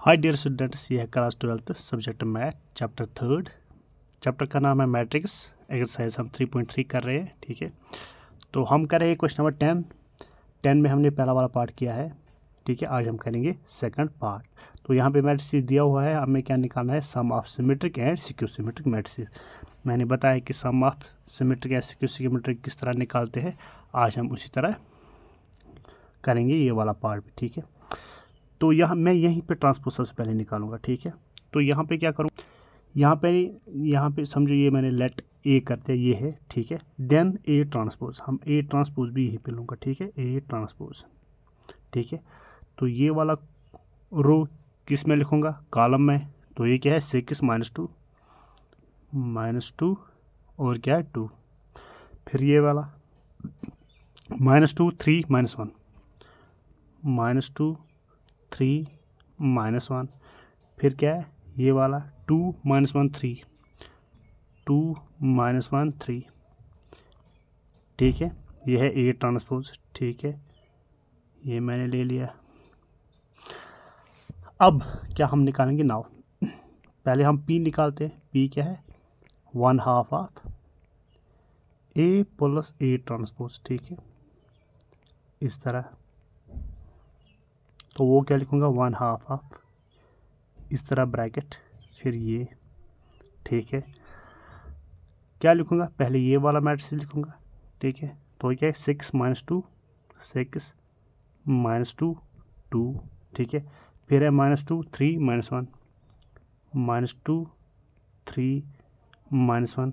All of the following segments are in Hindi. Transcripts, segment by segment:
हाय डियर स्टूडेंट्स, ये है class 12th subject math chapter 3। Chapter का नाम है मैट्रिक्स। एक्सरसाइज हम 3.3 कर रहे हैं। ठीक है, तो हम कर रहे हैं क्वेश्चन नंबर 10 में हमने पहला वाला पार्ट किया है। ठीक है, आज हम करेंगे सेकंड पार्ट। तो यहाँ पे मैट्रिक्स दिया हुआ है, हमें क्या निकालना है, sum of symmetric and skew symmetric matrix. मैंने बताया कि sum of symmetric and skew symmetric किस तरह निकालते हैं। आज हम उसी तरह करेंगे ये वाला पार्ट भी। ठीक है, तो यहाँ मैं यहीं पे ट्रांसपोज सबसे पहले निकालूंगा। ठीक है, तो यहाँ पे क्या करूँ, यहाँ पे समझो ये मैंने लेट ए करते हैं, ये है। ठीक है, देन ए ट्रांसपोज, हम ए ट्रांसपोज भी यहीं पे लूँगा। ठीक है, ए ट्रांसपोज। ठीक है, तो ये वाला रो किस में लिखूँगा, कॉलम में। तो ये क्या है, 6 -2 और क्या है 2। फिर ये वाला -2 3 -1 -2 3 -1। फिर क्या है, ये वाला 2 -1 3 2 -1 3। ठीक है, ये है ए ट्रांसपोज। ठीक है, ये मैंने ले लिया। अब क्या हम निकालेंगे नाउ, पहले हम पी निकालते हैं। पी क्या है, 1/2 of A plus A transpose. ठीक है, इस तरह। तो वो क्या लिखूंगा, 1/2 ऑफ, इस तरह ब्रैकेट, फिर ये। ठीक है, क्या लिखूंगा, पहले ये वाला मैट्रिक्स लिखूंगा। ठीक है, तो क्या है, 6 -2 6 -2 2। ठीक है, फिर है -2 3 -1 -2 3 -1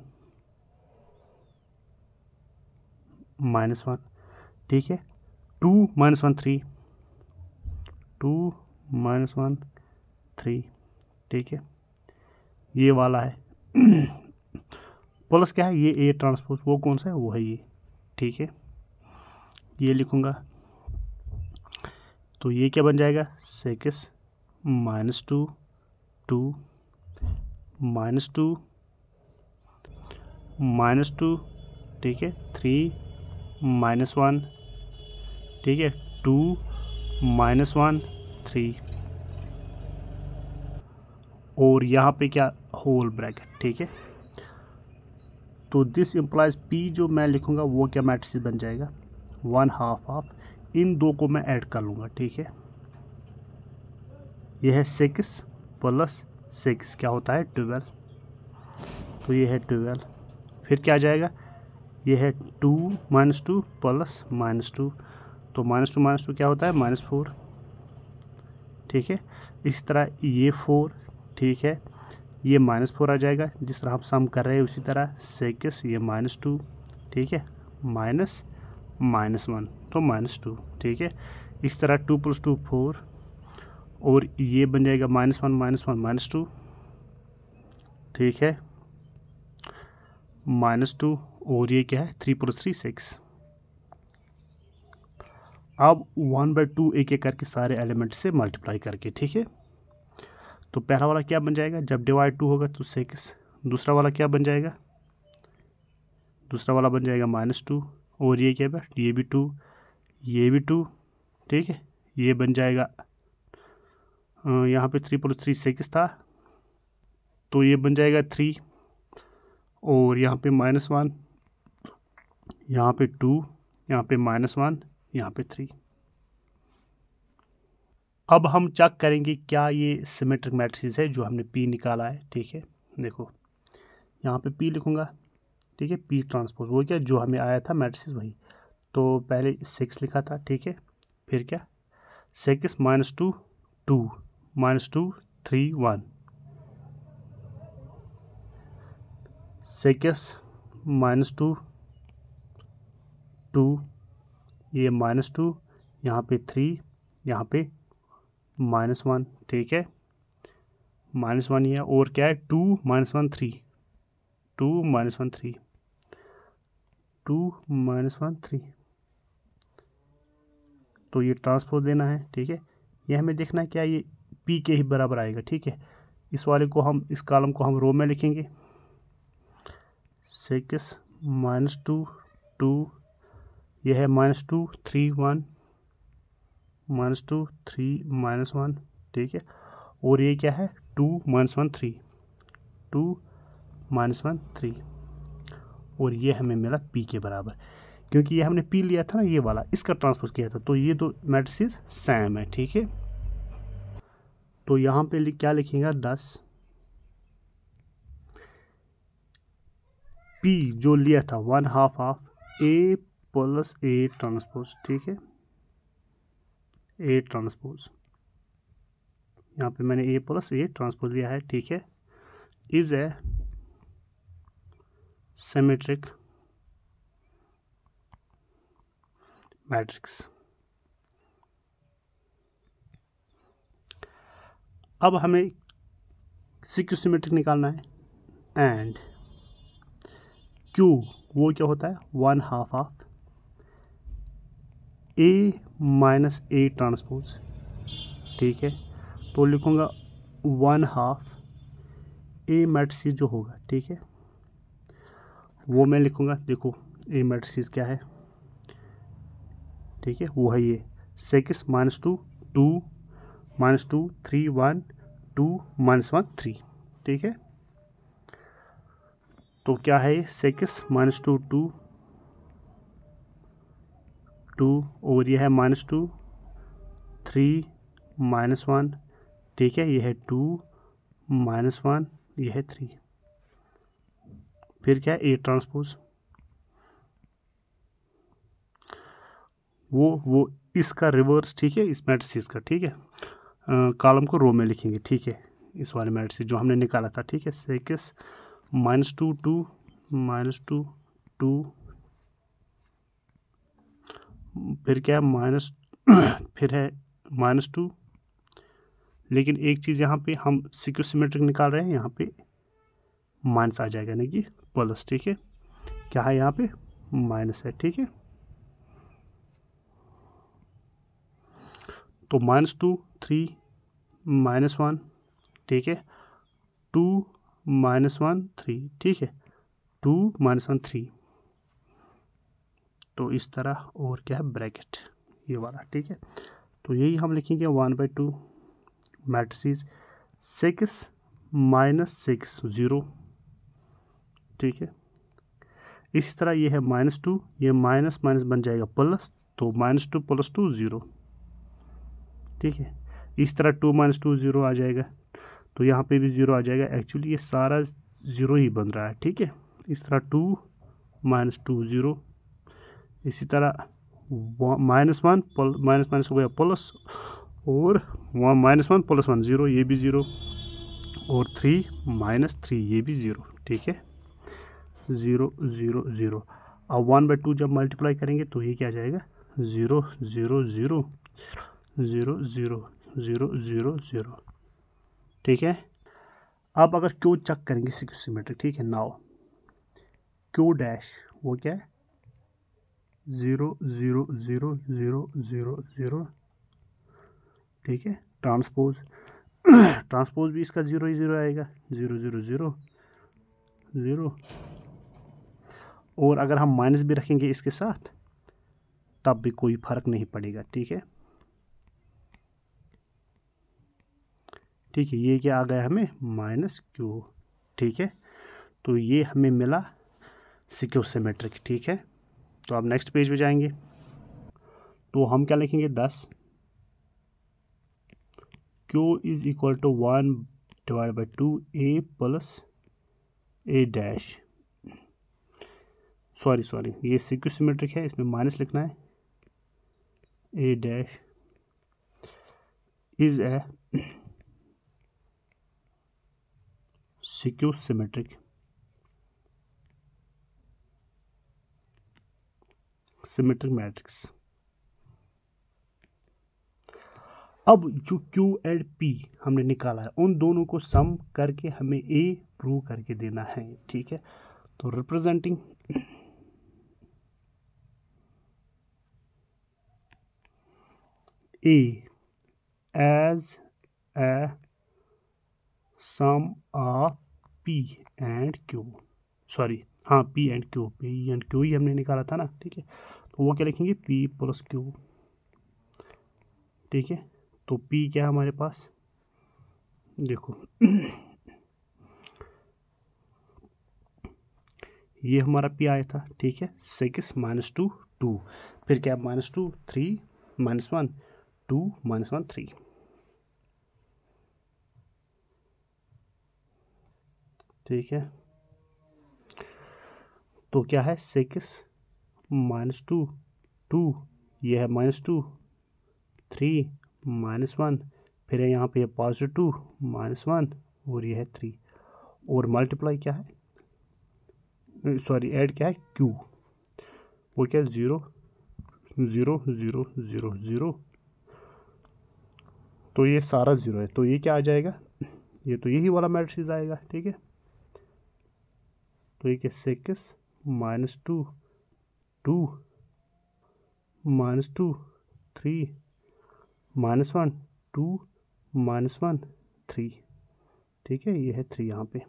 -1। ठीक है, 2 -1 3 2 -1 3। ठीक है, ये वाला है प्लस क्या है, ये ए ट्रांसपोज, वो कौन सा है, वो है ये। ठीक है, ये लिखूंगा। तो ये क्या बन जाएगा, 6 -2 2 -2 -2। ठीक है, 3 -1। ठीक है, 2 -1 3। और यहाँ पे क्या, होल ब्रैकेट। ठीक है, तो दिस इम्प्लाइज पी जो मैं लिखूंगा वो क्या मैट्रिक्स बन जाएगा, 1/2 ऑफ, इन दो को मैं ऐड कर लूँगा। ठीक है, यह है 6 + 6 क्या होता है 12। तो ये है 12। फिर क्या आ जाएगा, ये है 2 -2 + -2। तो -2 क्या होता है, -4। ठीक है, इस तरह ये 4। ठीक है, ये -4 आ जाएगा, जिस तरह हम सम कर रहे हैं उसी तरह 6 ये -2। ठीक है, -1 तो -2। ठीक है, इस तरह 2 + 2 4, और ये बन जाएगा -1 -2। ठीक है, -2, और ये क्या है, 3 + 3 6। अब 1/2 एक एक करके सारे एलिमेंट से मल्टीप्लाई करके। ठीक है, तो पहला वाला क्या बन जाएगा, जब डिवाइड 2 होगा तो 6। दूसरा वाला क्या बन जाएगा, दूसरा वाला बन जाएगा -2, और ये क्या है, ये भी 2, ये भी 2। ठीक है, ये बन जाएगा यहाँ पे 3 + 3 6 था, तो ये बन जाएगा 3, और यहाँ पे -1, यहाँ पे 2, यहाँ पे -1, यहाँ पे 3। अब हम चेक करेंगे क्या ये सिमेट्रिक मैट्रिक्स है जो हमने पी निकाला है। ठीक है, देखो यहाँ पे पी लिखूंगा। ठीक है, पी ट्रांसपोज वो क्या, जो हमें आया था मैट्रिक्स वही। तो पहले 6 लिखा था। ठीक है, फिर क्या, 6 -2 2 -2 3 1 6 -2 2, ये -2, यहाँ पे 3, यहाँ पे -1। ठीक है, -1 ये, और क्या है, 2 -1 3 2 -1 3 2 -1 3। तो ये ट्रांसपोज देना है। ठीक है, ये हमें देखना है क्या ये पी के ही बराबर आएगा। ठीक है, इस वाले को हम, इस कॉलम को हम रो में लिखेंगे। 6 -2 2, यह है -2 3 1 -2 3 -1। ठीक है, और ये क्या है 2 - 1 3, 2 - 1 3, और ये हमें मिला P के बराबर, क्योंकि ये हमने P लिया था ना, ये वाला इसका ट्रांसपोज किया था, तो ये दो मैट्रिसेस सेम है, ठीक है। तो यहाँ पे क्या लिखेगा 10, P जो लिया था 1/2 of A plus A transpose, ठीक है, A ट्रांसपोज, यहाँ पे मैंने A प्लस A ट्रांसपोज लिया है, ठीक है, इज ए सिमेट्रिक मैट्रिक्स। अब हमें CQ सिमेट्रिक निकालना है, एंड Q वो क्या होता है 1/2 of A minus A transpose, ठीक है। तो लिखूंगा 1/2 A मैट्रिक्स जो होगा, ठीक है, वो मैं लिखूंगा, देखो A मैट्रिक्स क्या है, ठीक है, वो है ये 6 - 2 2 - 2 3 1 2 - 1 3, ठीक है। तो क्या है 6 - 2 2 2, और ये है -2 3 - 1, ठीक है, ये है 2 - 1, ये है 3, फिर क्या है A ट्रांसपोज, वो इसका रिवर्स, ठीक है, इस मैट्रिक्स का, ठीक है, कॉलम को रो में लिखेंगे, ठीक है, इस वाले मैट्रिक्स जो हमने निकाला था, ठीक है, 6 - 2 2 -2 2, फिर क्या है माइनस फिर है -2, लेकिन एक चीज़ यहाँ पे हम CQ सिमेट्रिक निकाल रहे हैं, यहाँ पे माइनस आ जाएगा, नहीं कि प्लस, ठीक है, क्या है यहाँ पे माइनस है, ठीक है। तो -2 3 - 1, ठीक है, 2 - 1 3, ठीक है, 2 - 1 3, तो इस तरह, और क्या है ब्रैकेट ये वाला, ठीक है। तो यही हम लिखेंगे 1/2 मैट्रिसेस 6 - 6 0, ठीक है। इसी तरह ये है -2, ये माइनस माइनस बन जाएगा प्लस, तो -2 + 2 0, ठीक है। इस तरह 2 - 2 0 आ जाएगा, तो यहाँ पे भी 0 आ जाएगा, एक्चुअली ये सारा 0 ही बन रहा है, ठीक है। इस तरह 2 - 2 0, इसी तरह -1 माइनस हो गया प्लस, और -1 + 1 0, ये भी 0, और 3 - 3 ये भी 0, ठीक है, 0 0 0। अब 1/2 जब मल्टीप्लाई करेंगे तो ये क्या आ जाएगा 0 0 0 0 0 0 0 0, ठीक है। अब अगर क्यू चेक करेंगे CQ सिमेट्रिक, ठीक है, नाउ Q डैश वो क्या है 0 0 0 0 0 0, ठीक है। ट्रांसपोज भी इसका 0 ही 0 आएगा, 0 0 0 0, और अगर हम माइनस भी रखेंगे इसके साथ तब भी कोई फर्क नहीं पड़ेगा, ठीक है, ठीक है। ये क्या आ गया हमें -Q, ठीक है। तो ये हमें मिला CQ सिमेट्रिक, ठीक है। तो अब नेक्स्ट पेज पे जाएंगे, तो हम क्या लिखेंगे 10 Q = 1/2 A + A dash, sorry ये CQ सिमेट्रिक है, इसमें माइनस लिखना है, A dash is a CQ symmetric matrix. अब जो Q एंड P हमने निकाला है, उन दोनों को सम करके हमें A प्रूव करके देना है, ठीक है। तो representing A as a sum of P and Q, sorry हाँ P and Q ही हमने निकाला था ना, ठीक है। तो वो क्या लिखेंगे P + Q, ठीक है। तो P क्या है हमारे पास देखो ये हमारा पी आया था, ठीक है, 6 - 2 2, फिर क्या -2 3 -1 2 -1 3, ठीक है। तो क्या है 6 - 2 2, ये है -2 3 -1, फिर है यहाँ पे +2 -1 और ये है 3, और मल्टीप्लाई क्या है, सॉरी ऐड क्या है Q, वो क्या 0 0 0 0 0, तो ये सारा 0 है, तो ये क्या आ जाएगा, ये तो यही वाला मैट्रिक्स आएगा, ठीक है। तो ये क्या 6 - 2 2 -2 3 -1 2 -1 3, ठीक है, ये है 3 यहाँ पे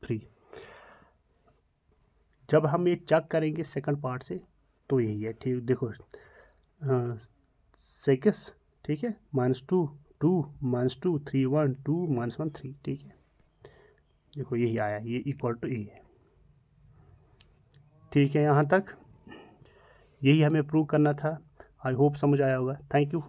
3। जब हम ये चेक करेंगे सेकंड पार्ट से तो यही है, ठीक, देखो 6, ठीक है, -2 2 -2 3 1 2 -1 3, ठीक है, देखो यही आया, ये इक्वल टू ए है, ठीक है। यहाँ तक यही हमें प्रूव करना था। आई होप समझ आया होगा। Thank you.